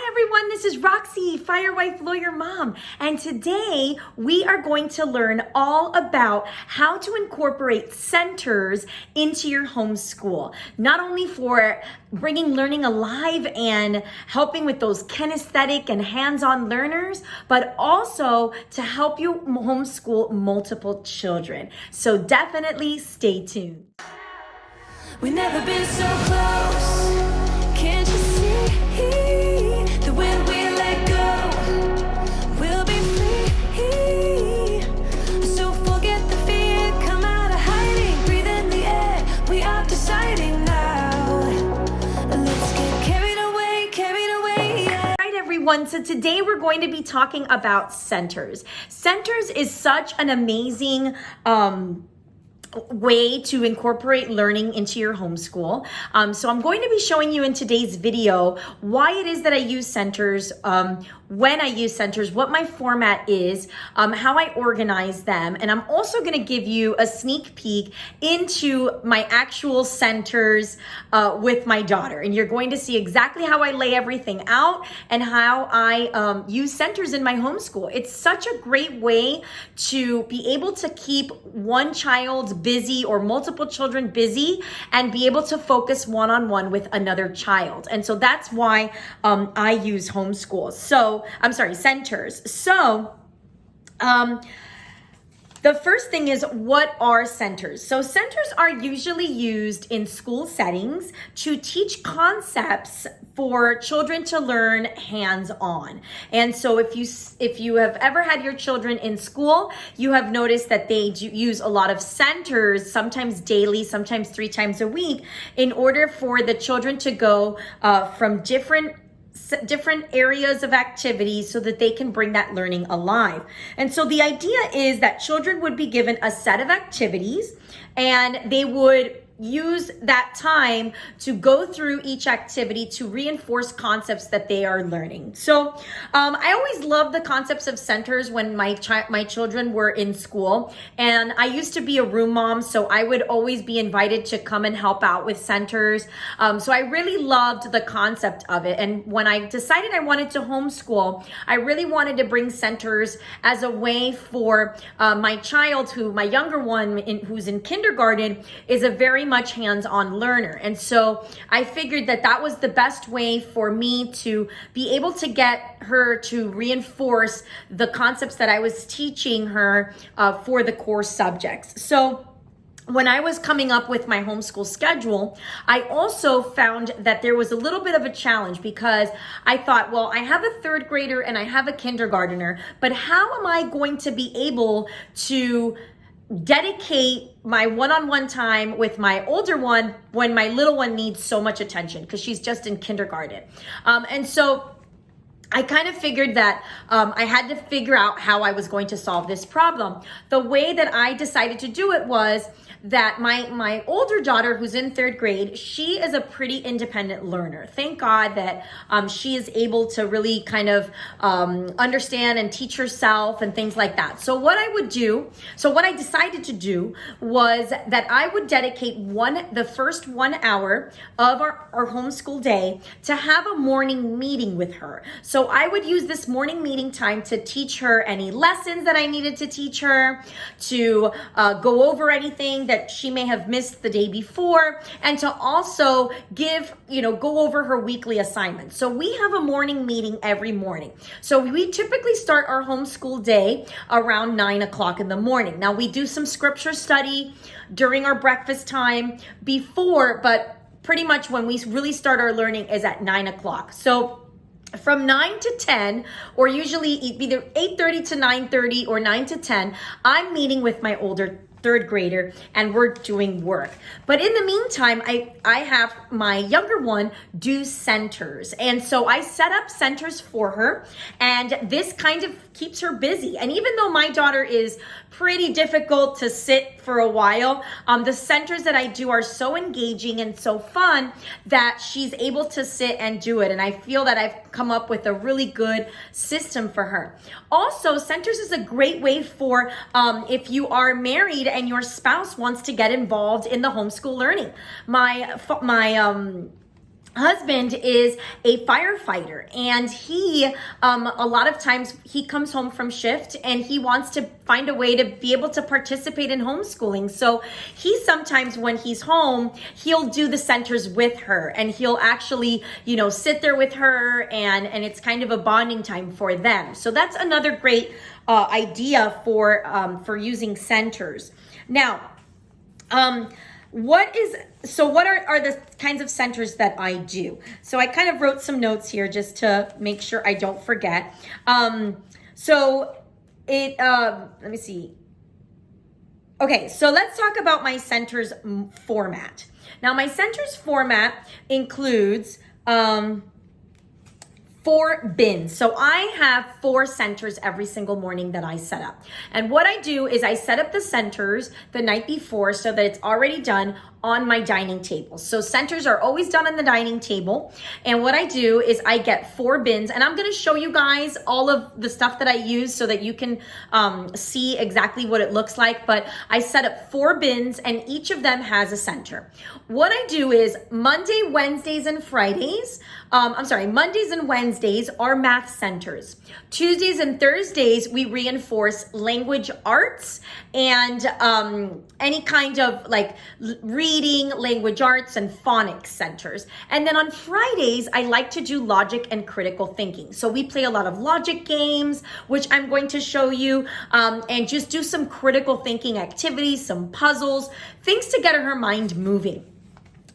Hi everyone, this is Roxy, Firewife Lawyer Mom, and today we are going to learn all about how to incorporate centers into your homeschool. Not only for bringing learning alive and helping with those kinesthetic and hands-on learners, but also to help you homeschool multiple children. So definitely stay tuned. We've never been so close. Can't you see that when we let go, we'll be free? So forget the fear, come out of hiding, breathe in the air. We are deciding now. Let's get carried away, yeah. All right, everyone. So today we're going to be talking about centers. Centers is such an amazing way to incorporate learning into your homeschool. So I'm going to be showing you in today's video why it is that I use centers, when I use centers, what my format is, how I organize them, and I'm also going to give you a sneak peek into my actual centers with my daughter. And you're going to see exactly how I lay everything out and how I use centers in my homeschool. It's such a great way to be able to keep one child busy or multiple children busy and be able to focus one-on-one with another child. And so that's why I use centers. So, the first thing is, what are centers? So centers are usually used in school settings to teach concepts for children to learn hands-on. And so if you have ever had your children in school, you have noticed that they use a lot of centers, sometimes daily, sometimes 3 times a week, in order for the children to go from different areas of activities so that they can bring that learning alive. And so the idea is that children would be given a set of activities and they would use that time to go through each activity to reinforce concepts that they are learning. So I always loved the concepts of centers when my children were in school, and I used to be a room mom, so I would always be invited to come and help out with centers. So I really loved the concept of it, and when I decided I wanted to homeschool, I really wanted to bring centers as a way for my child, my younger one who's in kindergarten, is a very much hands-on learner. And so I figured that was the best way for me to be able to get her to reinforce the concepts that I was teaching her for the core subjects. So when I was coming up with my homeschool schedule, I also found that there was a little bit of a challenge because I thought, well, I have a 3rd grader and I have a kindergartner, but how am I going to be able to dedicate my one-on-one time with my older one when my little one needs so much attention because she's just in kindergarten? And so I kind of figured that I had to figure out how I was going to solve this problem. The way that I decided to do it was that my older daughter, who's in 3rd grade, she is a pretty independent learner. Thank God that she is able to really kind of understand and teach herself and things like that. So what I decided to do was that I would dedicate the first 1 hour of our homeschool day to have a morning meeting with her. So I would use this morning meeting time to teach her any lessons that I needed to teach her, to go over anything that she may have missed the day before, and to also go over her weekly assignments. So we have a morning meeting every morning. So we typically start our homeschool day around 9 o'clock in the morning. Now we do some scripture study during our breakfast time but pretty much when we really start our learning is at 9 o'clock. So from 9 to 10, or usually either 8:30 to 9:30 or 9 to 10, I'm meeting with my older 3rd grader and we're doing work. But in the meantime, I have my younger one do centers. And so I set up centers for her, and this kind of keeps her busy. And even though my daughter is pretty difficult to sit for a while, the centers that I do are so engaging and so fun that she's able to sit and do it. And I feel that I've come up with a really good system for her. Also, centers is a great way for if you are married and your spouse wants to get involved in the homeschool learning. My husband is a firefighter, and he a lot of times he comes home from shift and he wants to find a way to be able to participate in homeschooling. So he sometimes, when he's home, he'll do the centers with her, and he'll actually, you know, sit there with her, and it's kind of a bonding time for them. So that's another great idea for using centers. Now, what are the kinds of centers that I do? So I kind of wrote some notes here just to make sure I don't forget. Let me see. Okay, so let's talk about my centers format. Now, my centers format includes 4 bins. So I have 4 centers every single morning that I set up. And what I do is I set up the centers the night before so that it's already done on my dining table. So centers are always done on the dining table. And what I do is I get 4 bins, and I'm gonna show you guys all of the stuff that I use so that you can see exactly what it looks like. But I set up 4 bins, and each of them has a center. What I do is Mondays and Wednesdays are math centers. Tuesdays and Thursdays, we reinforce language arts and any kind of like reading, language arts, and phonics centers. And then on Fridays, I like to do logic and critical thinking. So we play a lot of logic games, which I'm going to show you, and just do some critical thinking activities, some puzzles, things to get her mind moving.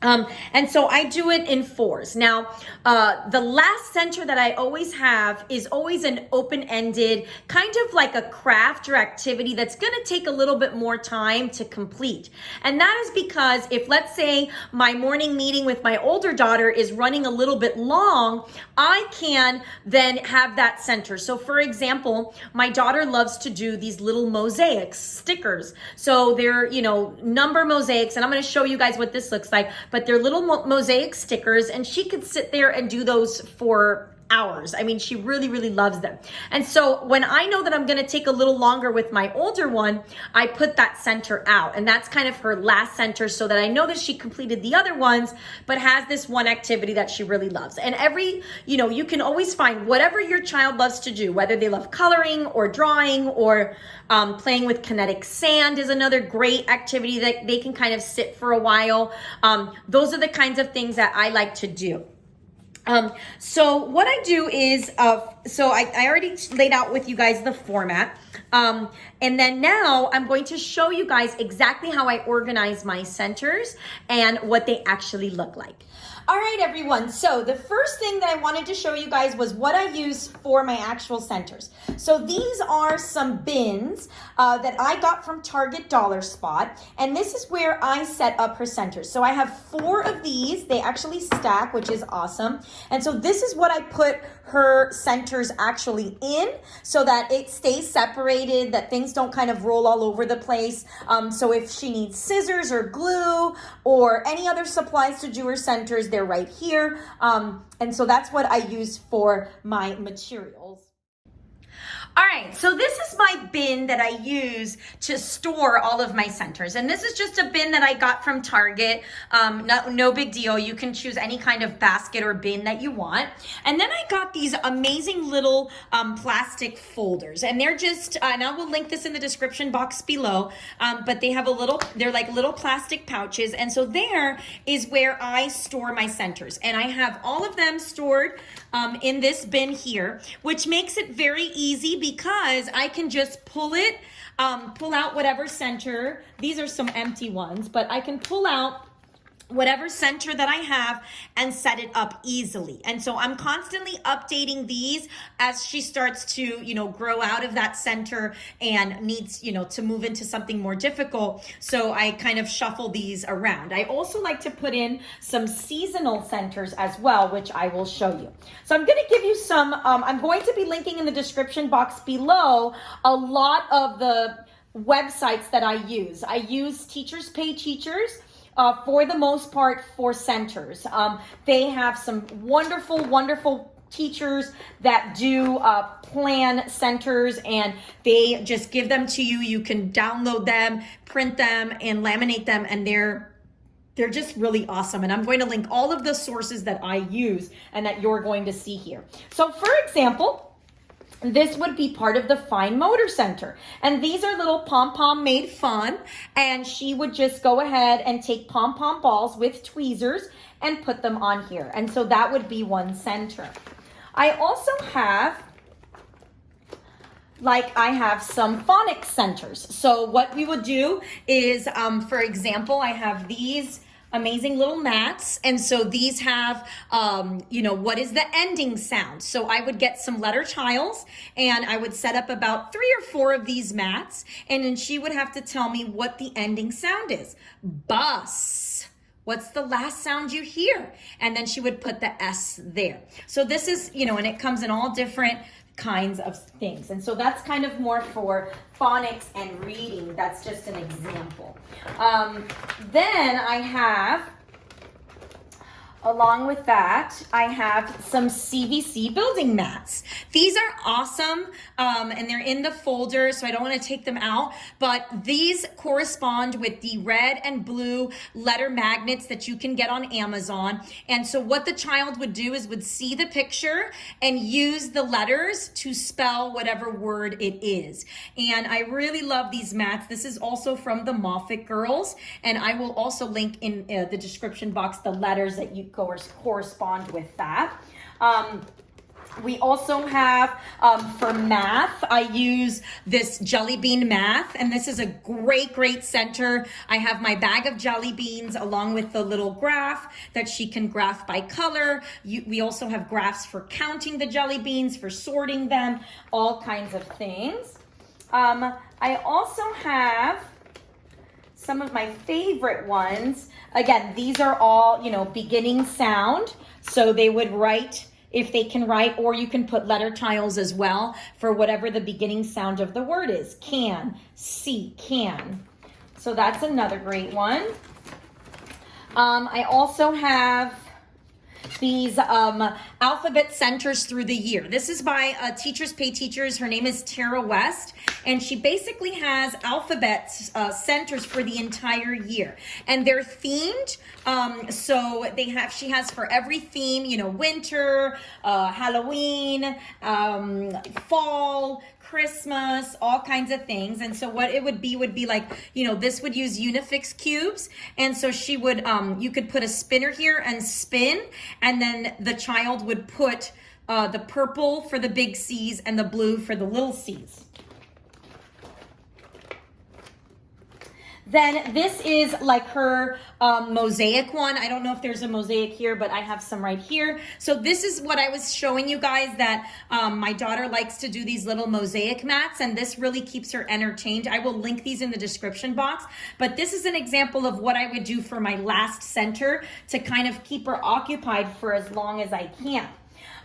And so I do it in 4s. Now, the last center that I always have is always an open-ended, kind of like a craft or activity that's going to take a little bit more time to complete. And that is because if, let's say, my morning meeting with my older daughter is running a little bit long, I can then have that center. So for example, my daughter loves to do these little mosaics, stickers. So they're, you know, number mosaics, and I'm going to show you guys what this looks like. But they're little mosaic stickers, and she could sit there and do those for hours. I mean, she really, really loves them. And so when I know that I'm going to take a little longer with my older one, I put that center out, and that's kind of her last center so that I know that she completed the other ones, but has this one activity that she really loves. And you can always find whatever your child loves to do, whether they love coloring or drawing or playing with kinetic sand is another great activity that they can kind of sit for a while. Those are the kinds of things that I like to do. So what I do is, so I already laid out with you guys the format. And then now I'm going to show you guys exactly how I organize my centers and what they actually look like. All right, everyone. So the first thing that I wanted to show you guys was what I use for my actual centers. So these are some bins that I got from Target Dollar Spot, and this is where I set up her centers. So I have 4 of these. They actually stack, which is awesome. And so this is what I put her centers actually in so that it stays separated, that things don't kind of roll all over the place. So if she needs scissors or glue or any other supplies to do her centers, they're right here. And so that's what I use for my materials. All right, so this is my bin that I use to store all of my centers. And this is just a bin that I got from Target. No big deal. You can choose any kind of basket or bin that you want. And then I got these amazing little plastic folders. And they're just, and I will link this in the description box below, but they have they're like little plastic pouches. And so there is where I store my centers. And I have all of them stored in this bin here, which makes it very easy because I can just pull out whatever center. These are some empty ones, but I can pull out whatever center that I have and set it up easily. And so I'm constantly updating these as she starts to, grow out of that center and needs, to move into something more difficult. So I kind of shuffle these around. I also like to put in some seasonal centers as well, which I will show you. So I'm going to give you some, I'm going to be linking in the description box below a lot of the websites that I use. I use Teachers Pay Teachers. For the most part, for centers. They have some wonderful, wonderful teachers that do plan centers, and they just give them to you. You can download them, print them, and laminate them, and they're They're just really awesome. And I'm going to link all of the sources that I use and that you're going to see here. So for example, this would be part of the Fine Motor Center. And these are little pom-pom made fun. And she would just go ahead and take pom-pom balls with tweezers and put them on here. And so that would be one center. I also have I have some phonics centers. So what we would do is, for example, I have these amazing little mats. And so these have, what is the ending sound? So I would get some letter tiles and I would set up about 3 or 4 of these mats. And then she would have to tell me what the ending sound is. Bus. What's the last sound you hear? And then she would put the S there. So this is, and it comes in all different kinds of things. And so that's kind of more for phonics and reading. That's just an example. Then I have, along with that, I have some CVC building mats. These are awesome, and they're in the folder, so I don't want to take them out, but these correspond with the red and blue letter magnets that you can get on Amazon. And so what the child would do is would see the picture and use the letters to spell whatever word it is. And I really love these mats. This is also from the Moffat girls, and I will also link in the description box the letters that you correspond with that. We also have, for math, I use this Jelly Bean Math, and this is a great center. I have my bag of jelly beans along with the little graph that she can graph by color. We also have graphs for counting the jelly beans, for sorting them, all kinds of things. I also have some of my favorite ones. Again, these are all, beginning sound. So they would write, if they can write, or you can put letter tiles as well for whatever the beginning sound of the word is. Can, see, can. So that's another great one. I also have these alphabet centers through the year. This is by Teachers Pay Teachers. Her name is Tara West, and she basically has alphabet centers for the entire year, and they're themed. So she has for every theme, winter, Halloween, fall, Christmas, all kinds of things. And so what it would be like, this would use Unifix cubes. And so she would, you could put a spinner here and spin, and then the child would put the purple for the big C's and the blue for the little C's. Then this is like her mosaic one. I don't know if there's a mosaic here, but I have some right here. So this is what I was showing you guys, that my daughter likes to do these little mosaic mats, and this really keeps her entertained. I will link these in the description box, but this is an example of what I would do for my last center to kind of keep her occupied for as long as I can.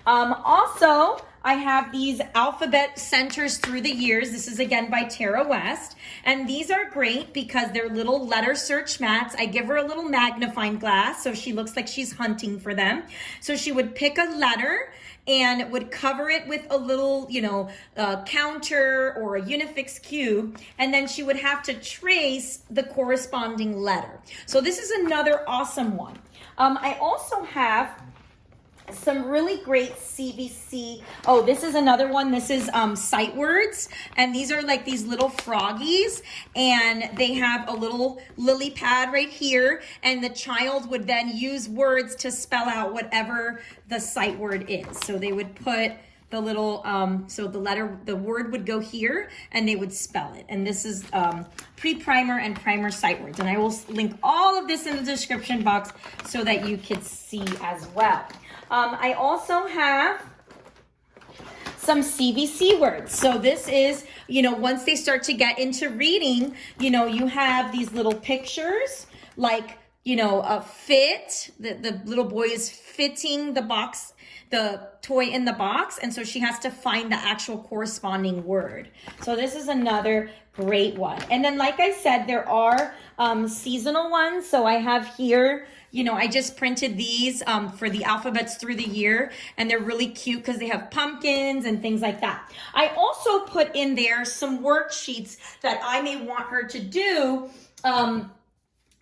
Also, I have these alphabet centers through the years. This is again by Tara West. And these are great because they're little letter search mats. I give her a little magnifying glass so she looks like she's hunting for them. So she would pick a letter and would cover it with a little, counter or a Unifix cube. And then she would have to trace the corresponding letter. So this is another awesome one. I also have some really great CVC. Oh, this is another one. This is sight words, and these are like these little froggies, and they have a little lily pad right here, and the child would then use words to spell out whatever the sight word is. So they would put the little, the word would go here, and they would spell it. And this is pre-primer and primer sight words. And I will link all of this in the description box so that you could see as well. I also have some CVC words. So this is, once they start to get into reading, you have these little pictures like, a fit, the little boy is fitting the box, the toy in the box. And so she has to find the actual corresponding word. So this is another great one. And then, like I said, there are seasonal ones. So I have here, I just printed these for the alphabets through the year, and they're really cute because they have pumpkins and things like that. I also put in there some worksheets that I may want her to do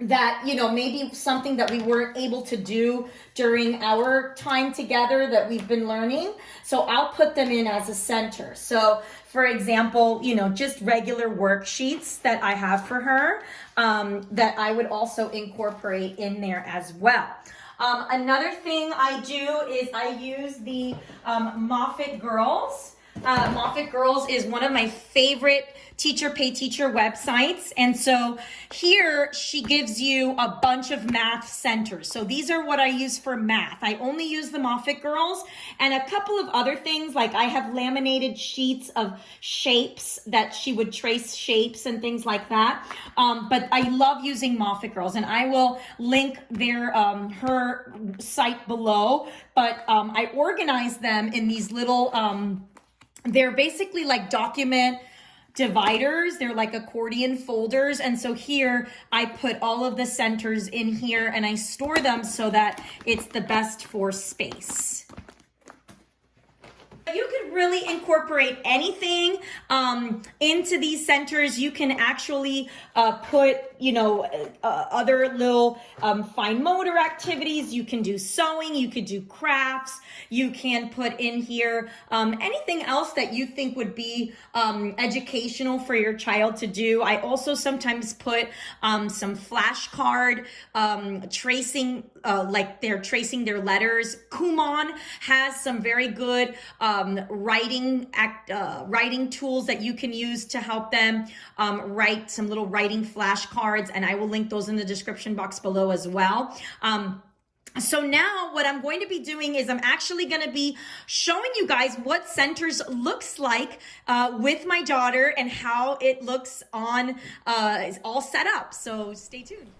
that, you know, maybe something that we weren't able to do during our time together that we've been learning. So I'll put them in as a center. So for example, you know, just regular worksheets that I have for her, that I would also incorporate in there as well. Another thing I do is I use the Moffitt Girls. Moffitt Girls is one of my favorite teacher pay teacher websites, and so here she gives you a bunch of math centers. So these are what I use for math. I only use the Moffitt Girls and a couple of other things, like I have laminated sheets of shapes that she would trace shapes and things like that. But I love using Moffitt Girls, and I will link their her site below. But I organize them in these little they're basically like document dividers. They're like accordion folders. And so here I put all of the centers in here and I store them so that it's the best for space. You could really incorporate anything into these centers. You can actually put, you know, other little fine motor activities. You can do sewing, you could do crafts, you can put in here anything else that you think would be educational for your child to do. I also sometimes put some flashcard tracing, like they're tracing their letters. Kumon has some very good writing tools that you can use to help them write some little writing flashcards, and I will link those in the description box below as well. So now what I'm going to be doing is I'm actually going to be showing you guys what centers looks like with my daughter and how it looks on is all set up. So stay tuned.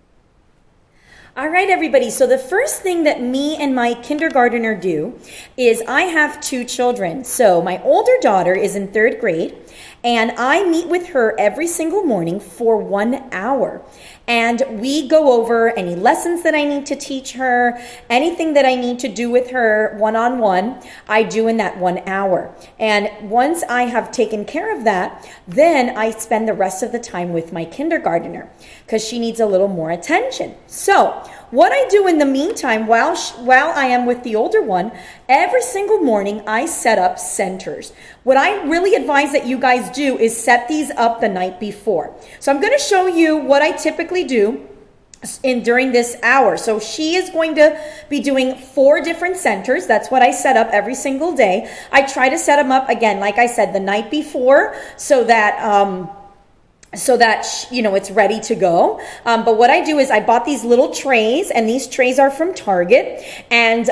All right, everybody. So the first thing that me and my kindergartner do is I have two children. So my older daughter is in 3rd grade, and I meet with her every single morning for 1 hour. And we go over any lessons that I need to teach her, anything that I need to do with her one-on-one, I do in that 1 hour. And once I have taken care of that, then I spend the rest of the time with my kindergartner because she needs a little more attention. So what I do in the meantime, while I am with the older one, every single morning I set up centers. What I really advise that you guys do is set these up the night before. So I'm going to show you what I typically do during this hour. So she is going to be doing 4 different centers. That's what I set up every single day. I try to set them up again, like I said, the night before, so that you know, it's ready to go. But what I do is I bought these little trays, and these trays are from Target, and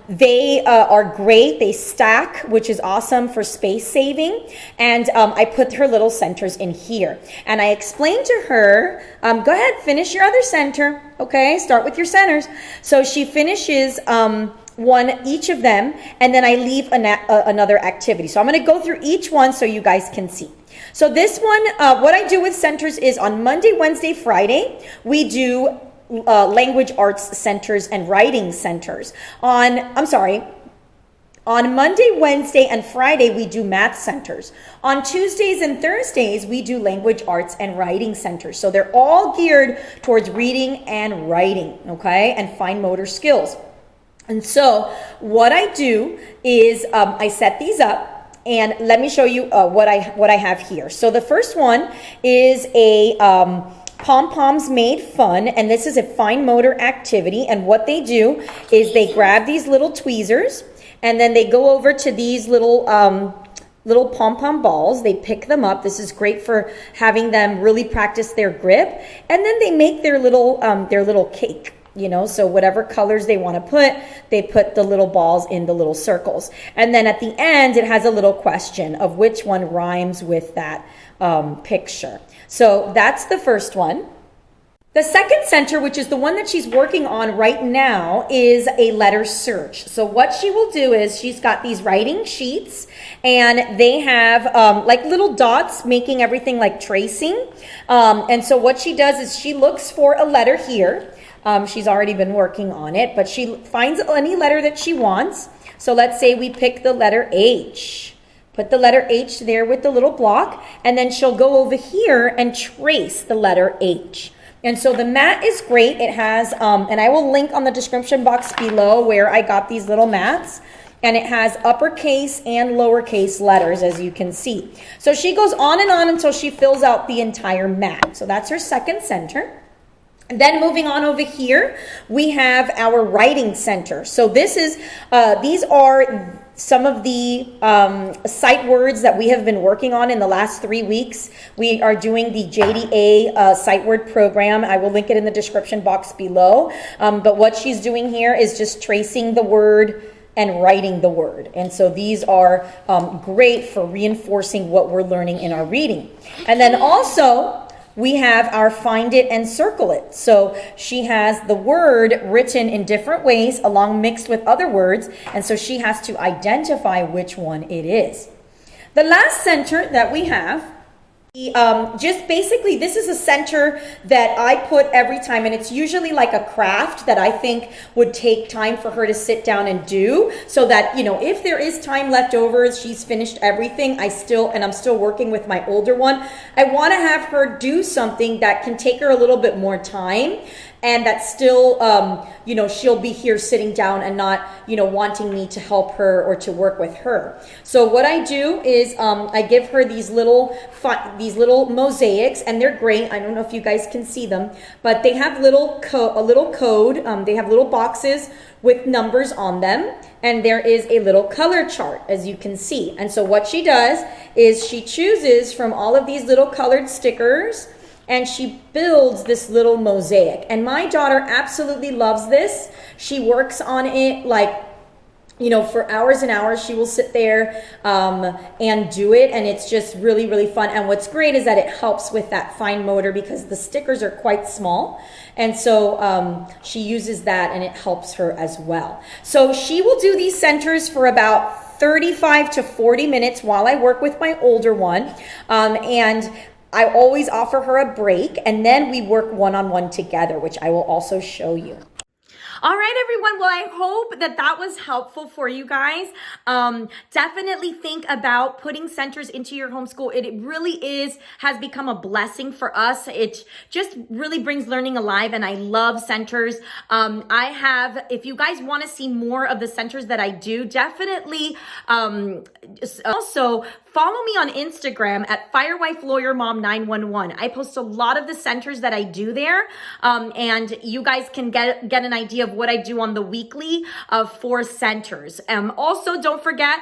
they are great. They stack, which is awesome for space saving. And I put her little centers in here, and I explained to her, go ahead, finish your other center. Okay, start with your centers. So she finishes one each of them, and then I leave another activity. So I'm going to go through each one so you guys can see. So this one, what I do with centers is on Monday, Wednesday, Friday, we do language arts centers and writing centers. On Monday, Wednesday, and Friday, we do math centers. On Tuesdays and Thursdays, we do language arts and writing centers. So they're all geared towards reading and writing, okay, and fine motor skills. And so what I do is I set these up. And let me show you what I have here. So the first one is a Pom-Poms Made Fun, and this is a fine motor activity. And what they do is they grab these little tweezers, and then they go over to these little pom-pom balls. They pick them up. This is great for having them really practice their grip. And then they make their little cake. You know, so whatever colors they want to put, they put the little balls in the little circles. And then at the end, it has a little question of which one rhymes with that picture. So that's the first one. The second center, which is the one that she's working on right now, is a letter search. So what she will do is she's got these writing sheets, and they have like little dots making everything like tracing. And so what she does is she looks for a letter here. She's already been working on it, but she finds any letter that she wants. So let's say we pick the letter H. Put the letter H there with the little block, and then she'll go over here and trace the letter H. And so the mat is great. It has, and I will link on the description box below where I got these little mats. And it has uppercase and lowercase letters, as you can see. So she goes on and on until she fills out the entire mat. So that's her second center. And then moving on over here, we have our writing center. So this is, these are some of the sight words that we have been working on in the last 3 weeks. We are doing the JDA sight word program. I will link it in the description box below. But what she's doing here is just tracing the word and writing the word. And so these are great for reinforcing what we're learning in our reading. And then also, we have our find it and circle it. So she has the word written in different ways along mixed with other words. And so she has to identify which one it is. The last center that we have, just basically, this is a center that I put every time, and it's usually like a craft that I think would take time for her to sit down and do, so that, you know, if there is time left over, she's finished everything, I'm still working with my older one, I want to have her do something that can take her a little bit more time, and that still, you know, she'll be here sitting down and not, you know, wanting me to help her or to work with her. So what I do is I give her these little mosaics, and they're great. I don't know if you guys can see them, but they have a little code. They have little boxes with numbers on them, and there is a little color chart, as you can see. And so what she does is she chooses from all of these little colored stickers, and she builds this little mosaic. And my daughter absolutely loves this. She works on it like, you know, for hours and hours. She will sit there and do it, and it's just really, really fun. And what's great is that it helps with that fine motor because the stickers are quite small. And so she uses that, and it helps her as well. So she will do these centers for about 35 to 40 minutes while I work with my older one. And I always offer her a break, and then we work one-on-one together, which I will also show you. All right, everyone. Well, I hope that was helpful for you guys. Definitely think about putting centers into your homeschool. It really has become a blessing for us. It just really brings learning alive, and I love centers. If you guys want to see more of the centers that I do, definitely also follow me on Instagram at FireWifeLawyerMom911. I post a lot of the centers that I do there, and you guys can get an idea of what I do on the weekly for centers. Also, don't forget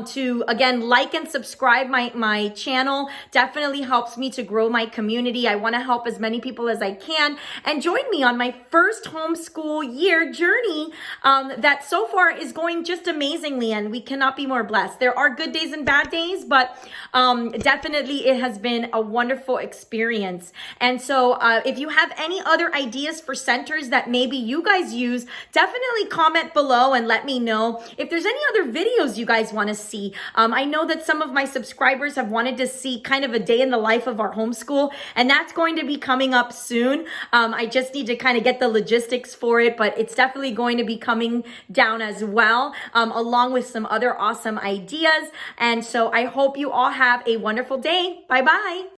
to, again, like and subscribe my channel. Definitely helps me to grow my community. I want to help as many people as I can, and join me on my first homeschool year journey that so far is going just amazingly, and we cannot be more blessed. There are good days and bad days, but definitely it has been a wonderful experience. And so if you have any other ideas for centers that maybe you guys use, definitely comment below and let me know. If there's any other videos you guys want to see, I know that some of my subscribers have wanted to see kind of a day in the life of our homeschool, and that's going to be coming up soon. I just need to kind of get the logistics for it, but it's definitely going to be coming down as well, along with some other awesome ideas. And so I hope you all have a wonderful day. Bye-bye.